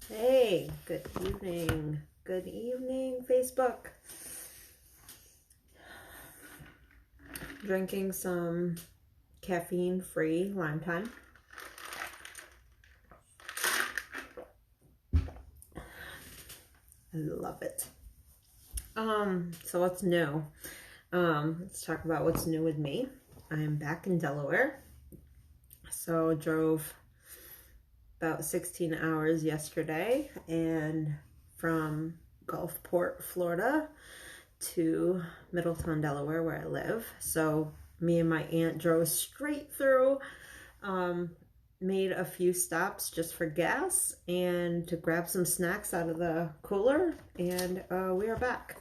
Hey, good evening. Good evening, Facebook. Drinking some caffeine-free lime time. I love it. So what's new? Let's talk about what's new with me. I'm back in Delaware. So drove about 16 hours yesterday, and from Gulfport, Florida to Middletown, Delaware, where I live. So me and my aunt drove straight through, made a few stops just for gas and to grab some snacks out of the cooler, and we are back.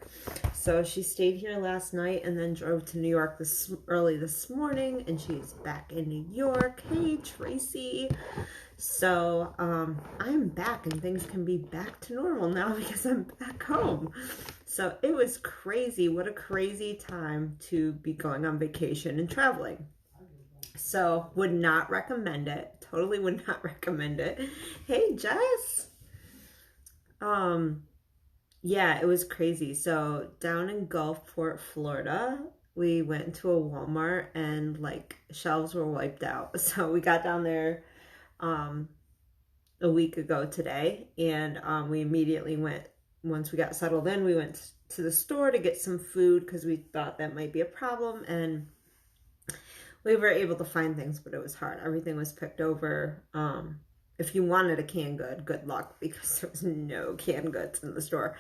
So she stayed here last night and then drove to New York early this morning, and she's back in New York. Hey, Tracy. So I'm back, and things can be back to normal now because I'm back home. So it was crazy. What a crazy time to be going on vacation and traveling. So would not recommend it. Totally would not recommend it. Hey, Jess. Yeah, it was crazy. So down in Gulfport, Florida, we went to a Walmart and like shelves were wiped out. So we got down there a week ago today, and we immediately went, once we got settled in, we went to the store to get some food because we thought that might be a problem, and we were able to find things, but it was hard. Everything was picked over. If you wanted a canned good, good luck, because there was no canned goods in the store.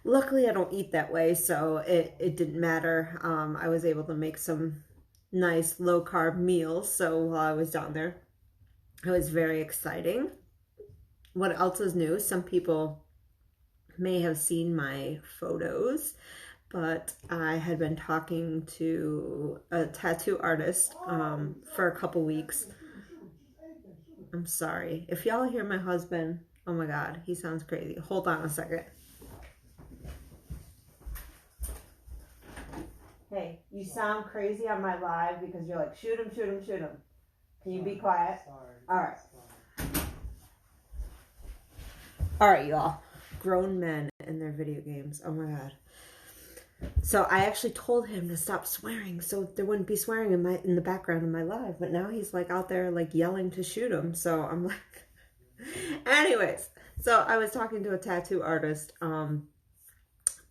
Luckily, I don't eat that way, so it didn't matter. I was able to make some nice low-carb meals, so while I was down there, it was very exciting. What else is new? Some people may have seen my photos, but I had been talking to a tattoo artist for a couple weeks. I'm sorry. If y'all hear my husband, oh my God, he sounds crazy. Hold on a second. Hey, you sound crazy on my live because you're like, shoot him, shoot him, shoot him. Can you be quiet? All right. All right, y'all. Grown men and their video games. Oh my God. So I actually told him to stop swearing so there wouldn't be swearing in the background of my live, but now he's like out there like yelling to shoot him. So I'm like, anyways. So I was talking to a tattoo artist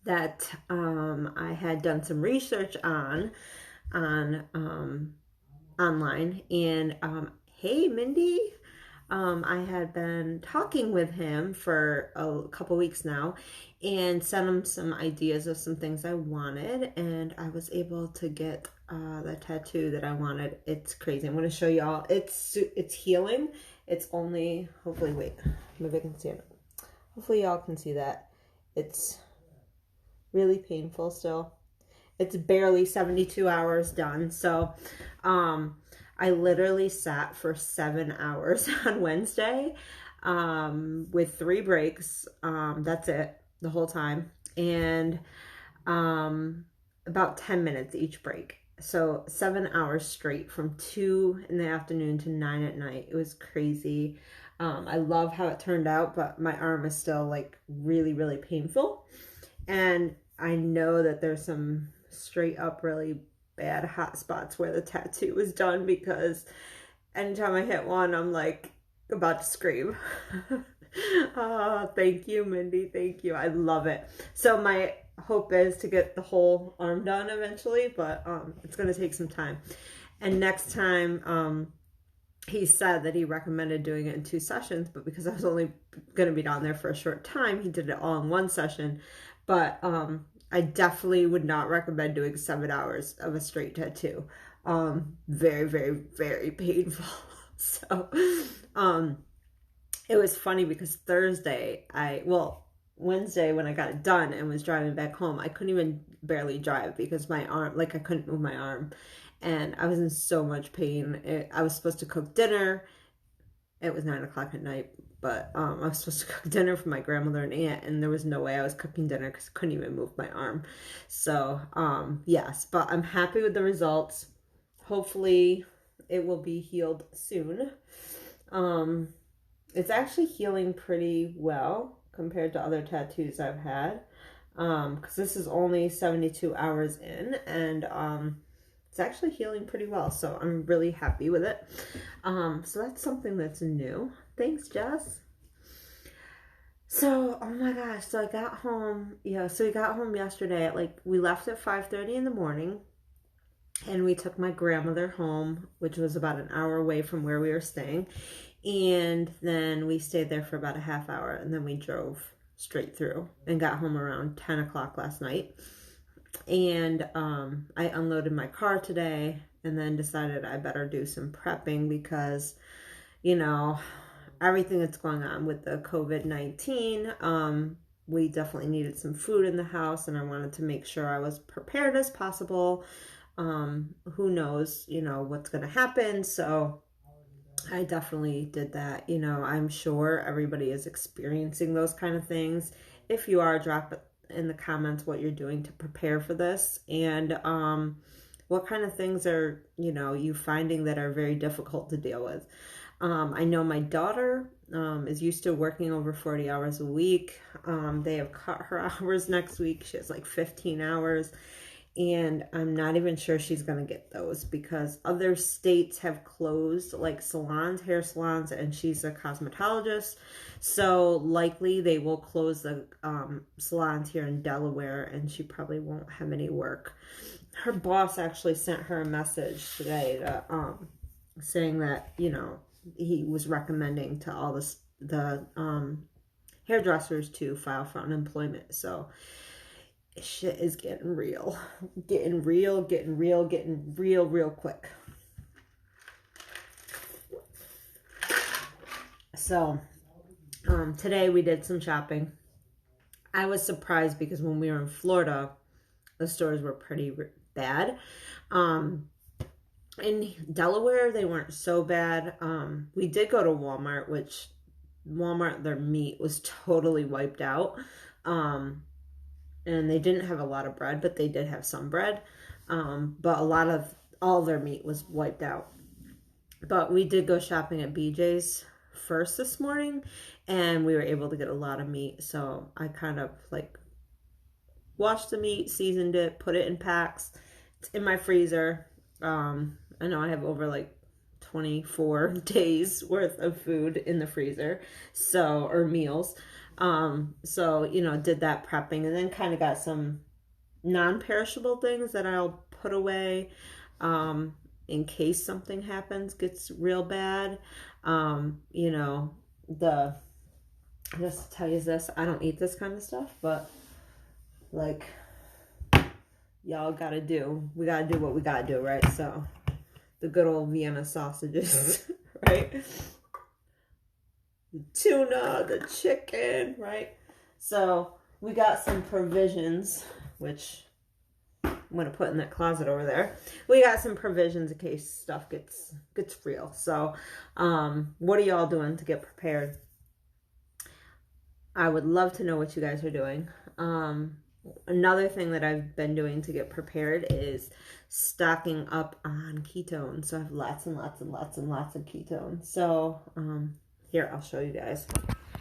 that I had done some research on online, and hey, Mindy. I had been talking with him for a couple weeks now and sent him some ideas of some things I wanted, and I was able to get the tattoo that I wanted. It's crazy. I'm going to show y'all. It's healing. It's only, hopefully, wait, maybe I can see it. Hopefully y'all can see that. It's really painful still. It's barely 72 hours done. So, I literally sat for 7 hours on Wednesday with 3 breaks. That's it, the whole time. And about 10 minutes each break. So 7 hours straight from 2 in the afternoon to 9 at night. It was crazy. I love how it turned out, but my arm is still like really, really painful. And I know that there's some straight up really bad hot spots where the tattoo was done, because anytime I hit one, I'm like about to scream. Oh, thank you, Mindy. Thank you. I love it. So my hope is to get the whole arm done eventually, but it's going to take some time. And next time, he said that he recommended doing it in 2 sessions, but because I was only going to be down there for a short time, he did it all in 1 session. But I definitely would not recommend doing 7 hours of a straight tattoo. Very, very, very painful. So, it was funny because Wednesday when I got it done and was driving back home, I couldn't even barely drive because my arm, like I couldn't move my arm, and I was in so much pain. I was supposed to cook dinner. It was 9 o'clock at night, but I was supposed to cook dinner for my grandmother and aunt, and there was no way I was cooking dinner because I couldn't even move my arm. So, yes, but I'm happy with the results. Hopefully it will be healed soon. it's actually healing pretty well compared to other tattoos I've had. Because this is only 72 hours in, and it's actually healing pretty well. So I'm really happy with it. So that's something that's new. Thanks, Jess. So, oh my gosh, so I got home, so we got home yesterday at we left at 5:30 in the morning, and we took my grandmother home, which was about an hour away from where we were staying, and then we stayed there for about a half hour, and then we drove straight through and got home around 10 o'clock last night. And I unloaded my car today and then decided I better do some prepping because, everything that's going on with the COVID-19, we definitely needed some food in the house, and I wanted to make sure I was prepared as possible. Who knows, what's going to happen. So I definitely did that. I'm sure everybody is experiencing those kind of things. If you are, drop it in the comments what you're doing to prepare for this, and what kind of things are, you finding that are very difficult to deal with. I know my daughter is used to working over 40 hours a week. They have cut her hours next week. She has 15 hours. And I'm not even sure she's going to get those because other states have closed salons, hair salons, and she's a cosmetologist. So likely they will close the salons here in Delaware, and she probably won't have any work. Her boss actually sent her a message today to, saying that, he was recommending to all the hairdressers to file for unemployment. So shit is getting real quick. So today we did some shopping. I was surprised because when we were in Florida, the stores were pretty bad. In Delaware, they weren't so bad. We did go to Walmart, which their meat was totally wiped out. And they didn't have a lot of bread, but they did have some bread. But all their meat was wiped out. But we did go shopping at BJ's first this morning, and we were able to get a lot of meat. So I kind of washed the meat, seasoned it, put it in packs. It's in my freezer. I know I have over 24 days worth of food in the freezer, or meals. So, did that prepping, and then kind of got some non-perishable things that I'll put away, in case something gets real bad. Just to tell you this, I don't eat this kind of stuff, but y'all we gotta do what we gotta do, right? So the good old Vienna sausages, right? The tuna, the chicken, right? So we got some provisions, which I'm gonna put in that closet over there. We got some provisions in case stuff gets real. So what are y'all doing to get prepared? I would love to know what you guys are doing. Another thing that I've been doing to get prepared is stocking up on ketones. So I have lots and lots and lots and lots of ketones. So here, I'll show you guys.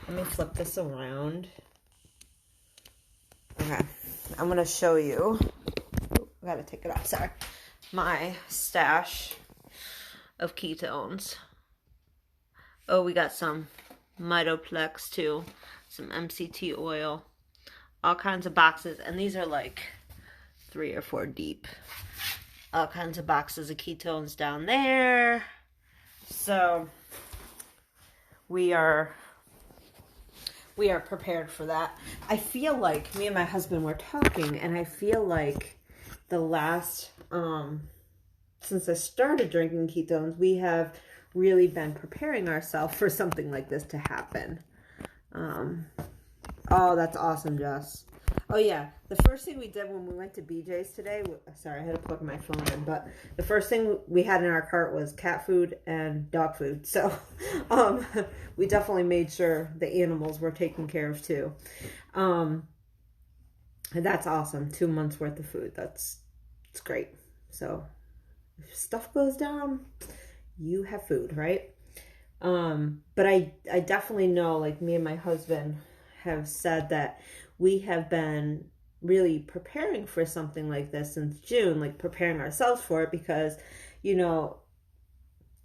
Let me flip this around. Okay, I'm going to show you. I got to take it off, sorry. My stash of ketones. Oh, we got some Mitoplex too. Some MCT oil. All kinds of boxes. And these are 3 or 4 deep. All kinds of boxes of ketones down there. So we are prepared for that. I feel like me and my husband were talking, and I feel like the last since I started drinking ketones, we have really been preparing ourselves for something like this to happen. Oh, that's awesome, Jess. Oh yeah, the first thing we did when we went to BJ's today, sorry, I had to plug my phone in, but the first thing we had in our cart was cat food and dog food. So we definitely made sure the animals were taken care of too. That's awesome. 2 months worth of food. It's great. So if stuff goes down, you have food, right? But I definitely know, like, me and my husband have said that we have been really preparing for something like this since June, like preparing ourselves for it because, you know,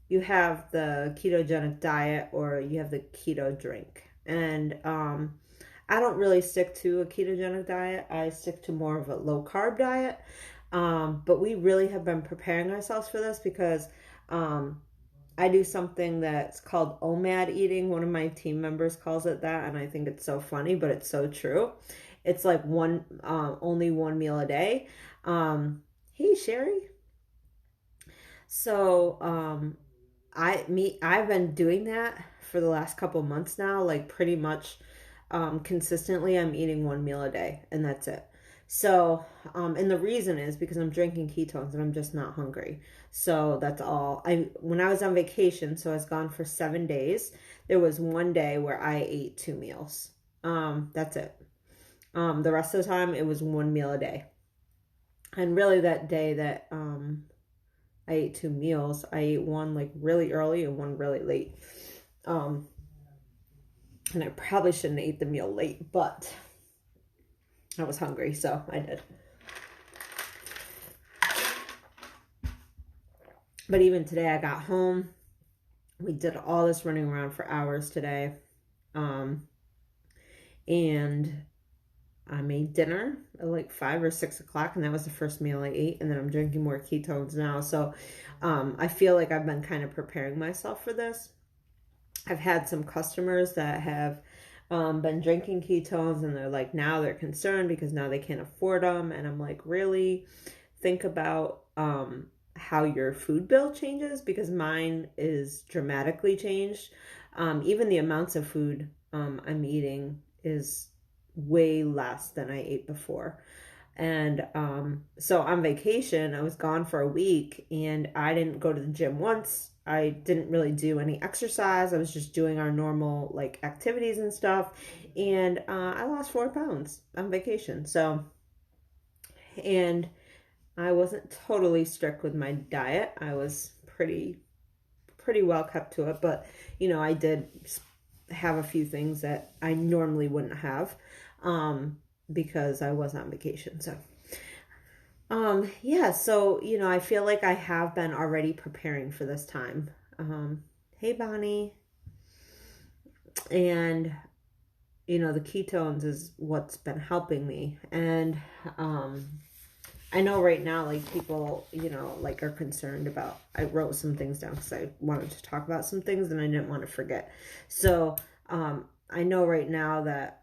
you have the ketogenic diet or you have the keto drink. And I don't really stick to a ketogenic diet. I stick to more of a low carb diet. But we really have been preparing ourselves for this because I do something that's called OMAD eating. One of my team members calls it that, and I think it's so funny, but it's so true. It's like only one meal a day. Hey Sherry. So I've been doing that for the last couple months now, like pretty much consistently. I'm eating one meal a day, and that's it. So, and the reason is because I'm drinking ketones and I'm just not hungry. So that's all. When I was on vacation, so I was gone for 7 days. There was one day where I ate 2 meals. That's it. The rest of the time it was one meal a day. And really that day that I ate 2 meals, I ate one like really early and one really late. And I probably shouldn't have ate the meal late, but I was hungry, so I did. But even today, I got home. We did all this running around for hours today. And I made dinner at like 5 or 6 o'clock, and that was the first meal I ate. And then I'm drinking more ketones now. So I feel like I've been kind of preparing myself for this. I've had some customers that have been drinking ketones, and they're like, now they're concerned because now they can't afford them. And I'm like, really? Think about how your food bill changes, because mine is dramatically changed. Even the amounts of food I'm eating is way less than I ate before. And so on vacation, I was gone for a week, and I didn't go to the gym once. I didn't really do any exercise. I was just doing our normal like activities and stuff. And I lost 4 pounds on vacation. So, and I wasn't totally strict with my diet. I was pretty well kept to it, but you know, I did have a few things that I normally wouldn't have because I was on vacation. So yeah, so you know, I feel like I have been already preparing for this time. Hey Bonnie. And you know, the ketones is what's been helping me. And I know right now, like, people, you know, like, are concerned about, I wrote some things down because I wanted to talk about some things and I didn't want to forget. So, I know right now that,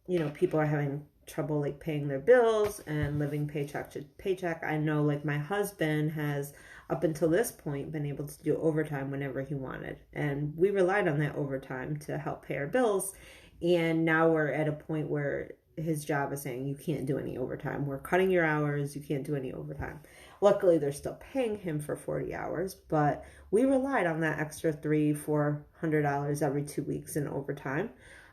you know, people are having trouble, like, paying their bills and living paycheck to paycheck. I know, like, my husband has, up until this point, been able to do overtime whenever he wanted. And we relied on that overtime to help pay our bills. And now we're at a point where his job is saying, you can't do any overtime. We're cutting your hours. You can't do any overtime. Luckily, they're still paying him for 40 hours, but we relied on that extra $300-400 every 2 weeks in overtime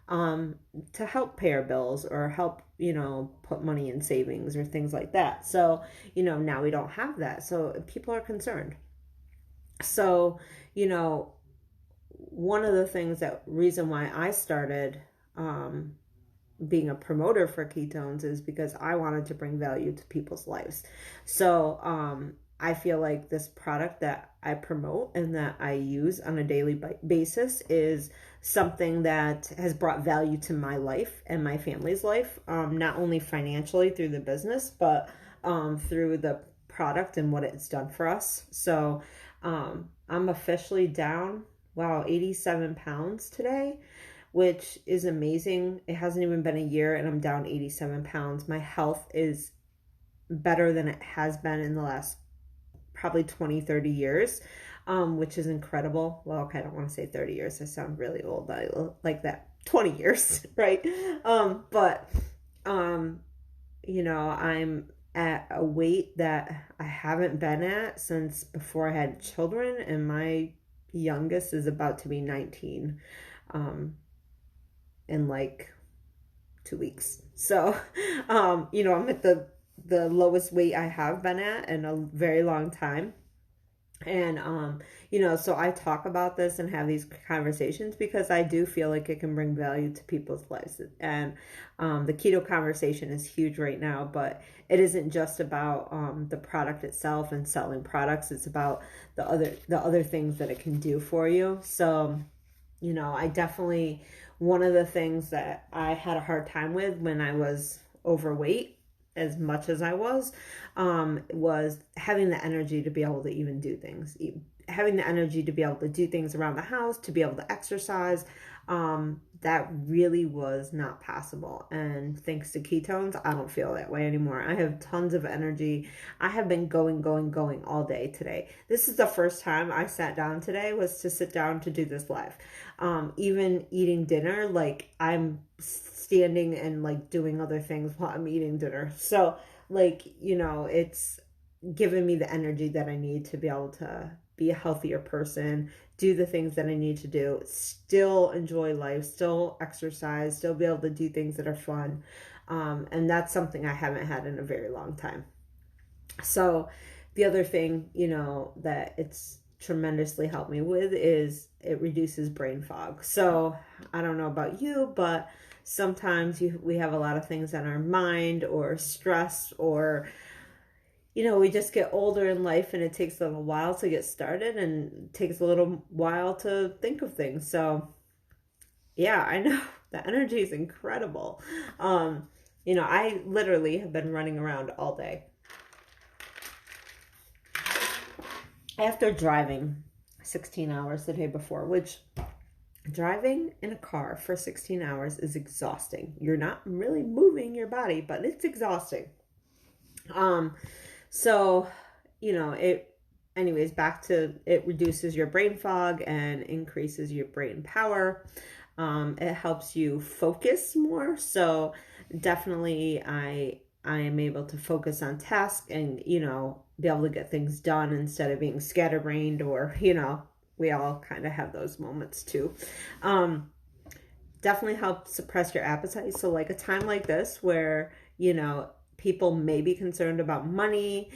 to help pay our bills or help, you know, put money in savings or things like that. So, you know, now we don't have that. So people are concerned. So, you know, one of the things reason why I started being a promoter for ketones is because I wanted to bring value to people's lives. So I feel like this product that I promote and that I use on a daily basis is something that has brought value to my life and my family's life, not only financially through the business, but through the product and what it's done for us. So I'm officially down, 87 pounds today, which is amazing. It hasn't even been a year and I'm down 87 pounds. My health is better than it has been in the last probably 20, 30 years, which is incredible. Well, okay, I don't want to say 30 years. I sound really old. I like that. 20 years, right? But you know, I'm at a weight that I haven't been at since before I had children, and my youngest is about to be 19. In like 2 weeks. So, you know, I'm at the lowest weight I have been at in a very long time. And so I talk about this and have these conversations because I do feel like it can bring value to people's lives. And the keto conversation is huge right now, but it isn't just about the product itself and selling products. It's about the other things that it can do for you. So, I definitely, one of the things that I had a hard time with when I was overweight, as much as I was having the energy to be able to even do things, having the energy to be able to do things around the house, to be able to exercise. That really was not possible. And thanks to ketones, I don't feel that way anymore. I have tons of energy. I have been going all day today. This is the first time I sat down today, was to sit down to do this live. Even eating dinner, like I'm standing and like doing other things while I'm eating dinner. So it's given me the energy that I need to be able to be a healthier person, do the things that I need to do, still enjoy life, still exercise, still be able to do things that are fun. And that's something I haven't had in a very long time. So the other thing, that it's tremendously helped me with is it reduces brain fog. So I don't know about you, but sometimes we have a lot of things on our mind, or stress, or we just get older in life and it takes a little while to get started and it takes a little while to think of things. So yeah, I know the energy is incredible. I literally have been running around all day. After driving 16 hours the day before, which driving in a car for 16 hours is exhausting. You're not really moving your body, but it's exhausting. So, back to it reduces your brain fog and increases your brain power. It helps you focus more. So definitely I am able to focus on tasks and, be able to get things done instead of being scatterbrained, or, we all kind of have those moments too. Definitely help suppress your appetite. So like a time like this where, people may be concerned about money,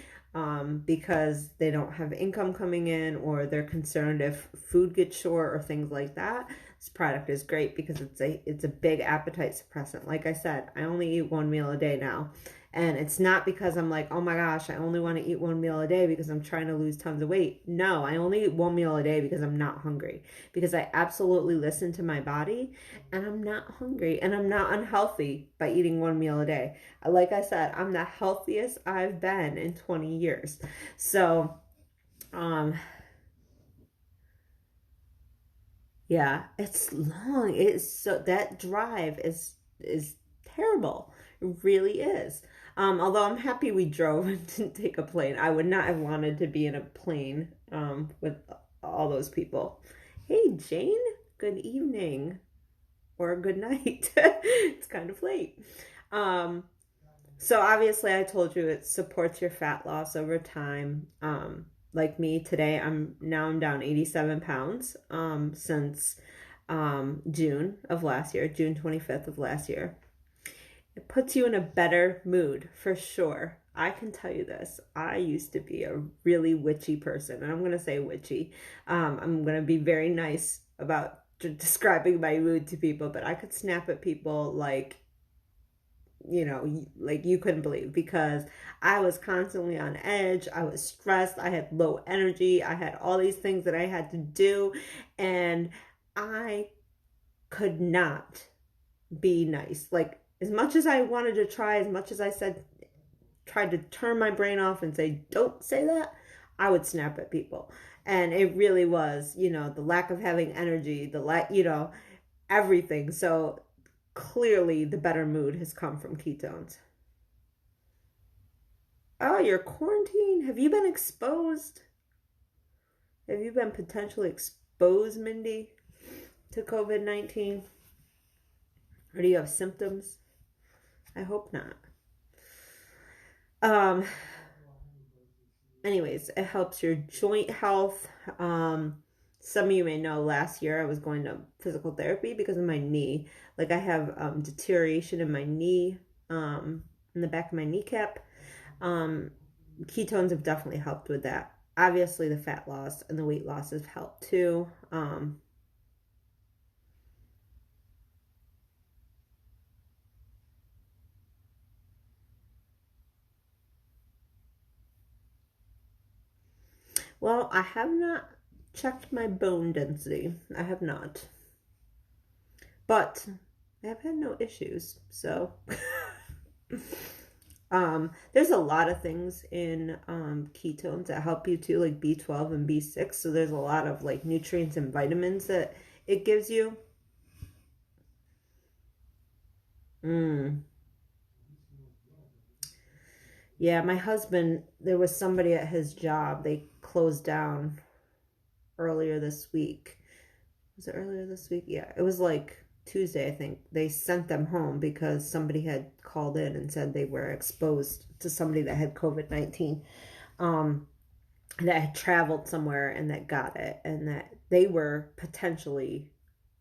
because they don't have income coming in, or they're concerned if food gets short or things like that. This product is great because it's a big appetite suppressant. Like I said, I only eat one meal a day now. And it's not because I'm like, oh my gosh, I only want to eat one meal a day because I'm trying to lose tons of weight. No, I only eat one meal a day because I'm not hungry. Because I absolutely listen to my body, and I'm not hungry, and I'm not unhealthy by eating one meal a day. Like I said, I'm the healthiest I've been in 20 years. So, yeah, it's long. It's so, that drive is terrible. It really is. Although I'm happy we drove and didn't take a plane. I would not have wanted to be in a plane with all those people. Hey, Jane, good evening or good night. It's kind of late. So obviously I told you it supports your fat loss over time. Like me today, I'm down 87 pounds since June of last year, June 25th of last year. It puts you in a better mood for sure. I can tell you this. I used to be a really witchy person, and I'm going to say witchy. I'm going to be very nice about describing my mood to people, but I could snap at people like you couldn't believe, because I was constantly on edge. I was stressed. I had low energy. I had all these things that I had to do, and I could not be nice. Like, as much as I wanted to try, as much as I tried to turn my brain off and say, don't say that, I would snap at people. And it really was, the lack of having energy, everything. So clearly the better mood has come from ketones. Oh, you're quarantined? Have you been exposed? Have you been potentially exposed, Mindy, to COVID-19? Or do you have symptoms? I hope not. Anyways, it helps your joint health. Some of you may know last year I was going to physical therapy because of my knee. Like, I have deterioration in my knee, in the back of my kneecap. Ketones have definitely helped with that. Obviously, the fat loss and the weight loss have helped too. Well, I have not checked my bone density. I have not. But I've had no issues. So there's a lot of things in ketones that help you too, like B12 and B6. So there's a lot of like nutrients and vitamins that it gives you. Yeah, my husband, there was somebody at his job, they closed down earlier this week. Was it earlier this week? Yeah, it was like Tuesday, I think. They sent them home because somebody had called in and said they were exposed to somebody that had COVID-19, that had traveled somewhere and that got it, and that they were potentially,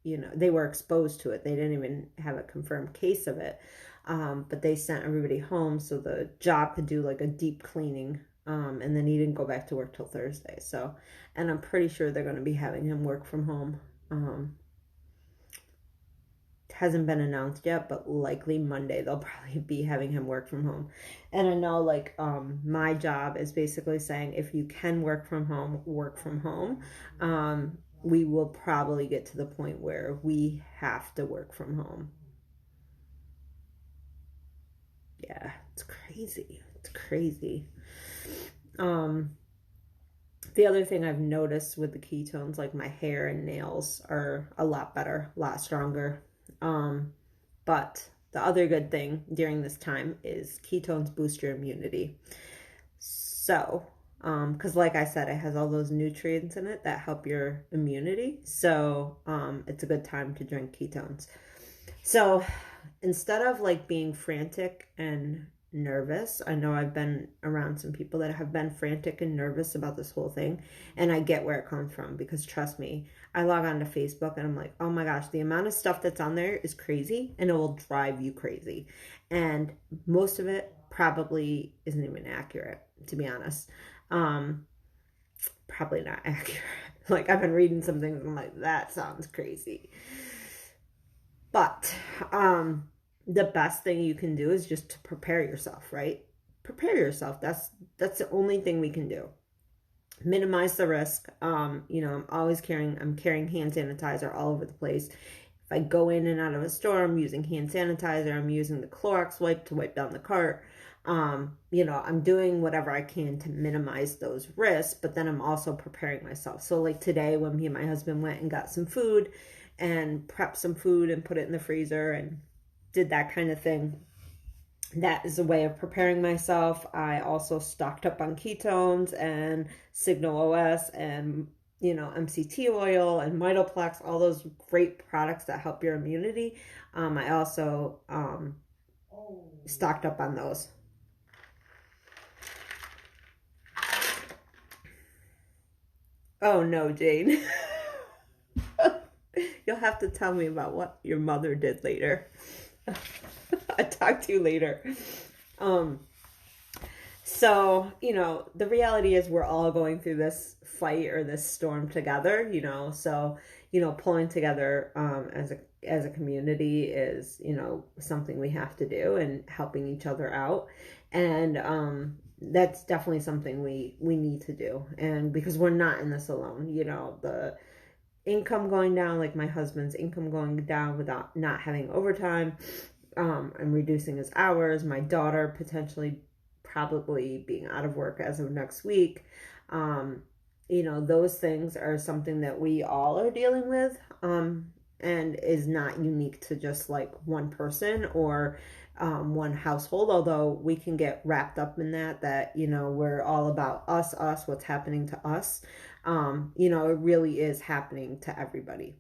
they were exposed to it. They didn't even have a confirmed case of it. But they sent everybody home so the job could do like a deep cleaning. And then he didn't go back to work till Thursday. So, and I'm pretty sure they're going to be having him work from home. Hasn't been announced yet, but likely Monday they'll probably be having him work from home. And I know like my job is basically saying if you can work from home, work from home. We will probably get to the point where we have to work from home. Yeah, it's crazy. It's crazy. The other thing I've noticed with the ketones, like my hair and nails are a lot better, a lot stronger. But the other good thing during this time is ketones boost your immunity. So, because like I said, it has all those nutrients in it that help your immunity. So, it's a good time to drink ketones. So, instead of like being frantic and nervous, I know I've been around some people that have been frantic and nervous about this whole thing, and I get where it comes from because trust me, I log on to Facebook and I'm like, oh my gosh, the amount of stuff that's on there is crazy and it will drive you crazy. And most of it probably isn't even accurate, to be honest. Probably not accurate. Like I've been reading some things and I'm like, that sounds crazy. But the best thing you can do is just to prepare yourself, right? Prepare yourself. That's the only thing we can do. Minimize the risk. I'm carrying hand sanitizer all over the place. If I go in and out of a store, I'm using hand sanitizer. I'm using the Clorox wipe to wipe down the cart. I'm doing whatever I can to minimize those risks, but then I'm also preparing myself. So like today when me and my husband went and got some food and prepped some food and put it in the freezer and did that kind of thing, that is a way of preparing myself. I also stocked up on ketones and Signal OS and MCT oil and Mitoplex, all those great products that help your immunity. I also stocked up on those. Oh no, Jane. You'll have to tell me about what your mother did later. I'll talk to you later. So, the reality is we're all going through this fight or this storm together, so, pulling together as a community is, something we have to do, and helping each other out. And that's definitely something we need to do. And because we're not in this alone, the income going down, like my husband's income going down without not having overtime, and reducing his hours, my daughter potentially probably being out of work as of next week. Those things are something that we all are dealing with, and is not unique to just like one person or one household, although we can get wrapped up in that we're all about us, what's happening to us. It really is happening to everybody.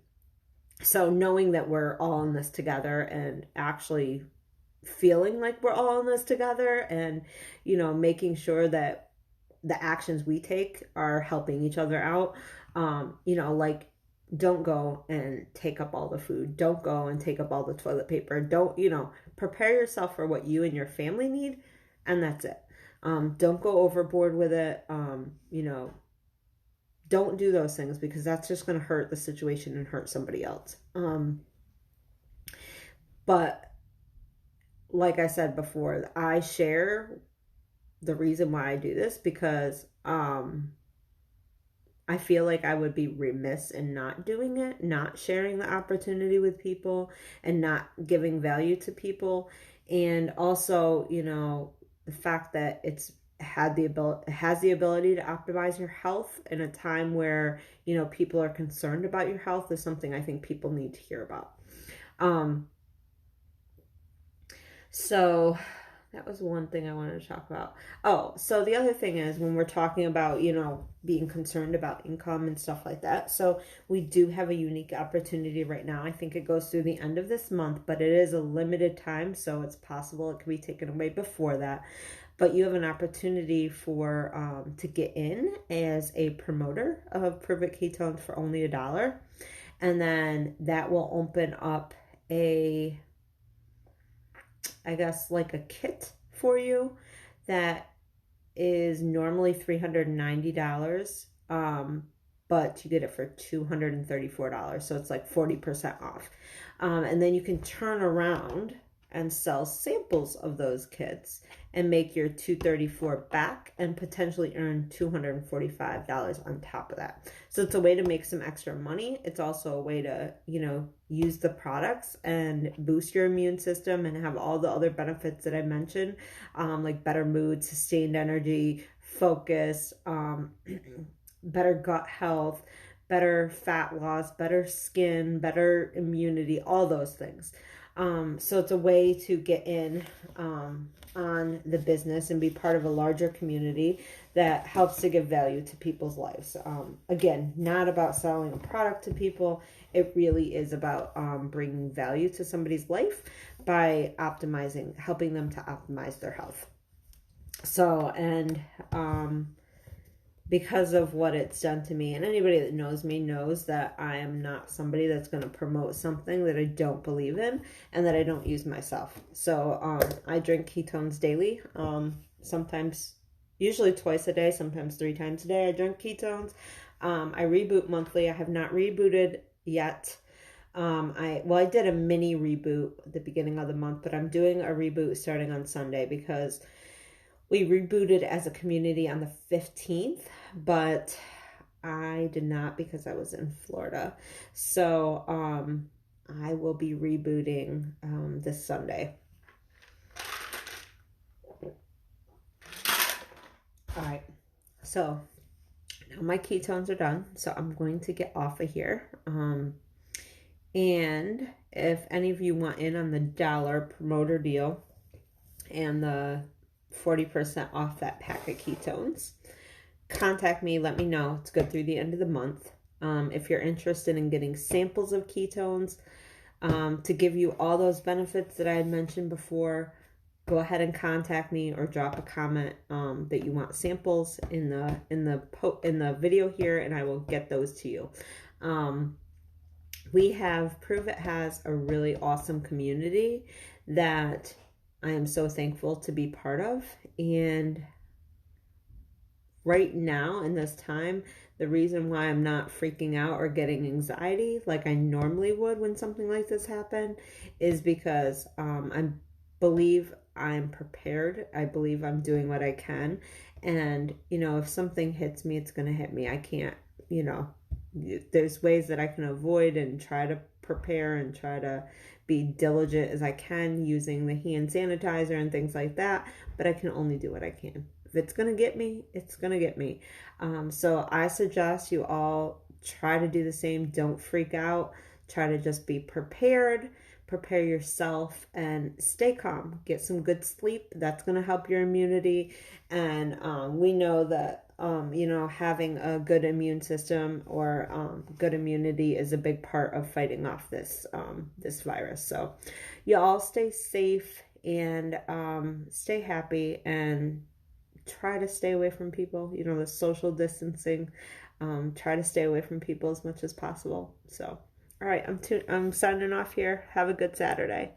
So knowing that we're all in this together and actually feeling like we're all in this together, and making sure that the actions we take are helping each other out. Like don't go and take up all the food, don't go and take up all the toilet paper, don't prepare yourself for what you and your family need, and that's it. Don't go overboard with it. don't do those things, because that's just going to hurt the situation and hurt somebody else. But like I said before, I share the reason why I do this because I feel like I would be remiss in not doing it, not sharing the opportunity with people and not giving value to people. And also, you know, the fact that it's has the ability to optimize your health in a time where, you know, people are concerned about your health is something I think people need to hear about. So that was one thing I wanted to talk about. Oh, so the other thing is when we're talking about, you know, being concerned about income and stuff like that. So we do have a unique opportunity right now. I think it goes through the end of this month, but it is a limited time. So it's possible it could be taken away before that. But you have an opportunity for to get in as a promoter of Pruvit ketones for only $1. And then that will open up a, I guess, like a kit for you that is normally $390, but you get it for $234, so it's like 40% off. And then you can turn around and sell samples of those kits and make your $234 back and potentially earn $245 on top of that. So it's a way to make some extra money. It's also a way to, you know, use the products and boost your immune system and have all the other benefits that I mentioned, like better mood, sustained energy, focus, better gut health, better fat loss, better skin, better immunity, all those things. So it's a way to get in on the business and be part of a larger community that helps to give value to people's lives. Again, not about selling a product to people. It really is about bringing value to somebody's life by optimizing, helping them to optimize their health. So, and because of what it's done to me, and anybody that knows me knows that I am not somebody that's going to promote something that I don't believe in and that I don't use myself. So I drink ketones daily, sometimes, usually twice a day, sometimes 3 times a day I drink ketones. I reboot monthly. I have not rebooted yet. I did a mini reboot at the beginning of the month, but I'm doing a reboot starting on Sunday because we rebooted as a community on the 15th, but I did not because I was in Florida. So I will be rebooting this Sunday. All right. So now my ketones are done. So I'm going to get off of here. And if any of you want in on the $1 promoter deal and the 40% off that pack of ketones, contact me, let me know. It's good through the end of the month. If you're interested in getting samples of ketones to give you all those benefits that I had mentioned before, go ahead and contact me or drop a comment that you want samples in the video here, and I will get those to you. Pruvit has a really awesome community that I am so thankful to be part of. And right now in this time, the reason why I'm not freaking out or getting anxiety like I normally would when something like this happened is because I believe I'm prepared. I believe I'm doing what I can. And, you know, if something hits me, it's going to hit me. I can't, you know, there's ways that I can avoid and try to prepare and try to be diligent as I can using the hand sanitizer and things like that, but I can only do what I can. If it's going to get me, it's going to get me. So I suggest you all try to do the same. Don't freak out. Try to just be prepared, prepare yourself, and stay calm. Get some good sleep. That's going to help your immunity. And we know that you know, having a good immune system or good immunity is a big part of fighting off this virus. So you all stay safe and stay happy and try to stay away from people. You know, the social distancing. Try to stay away from people as much as possible. So, all right, I'm signing off here. Have a good Saturday.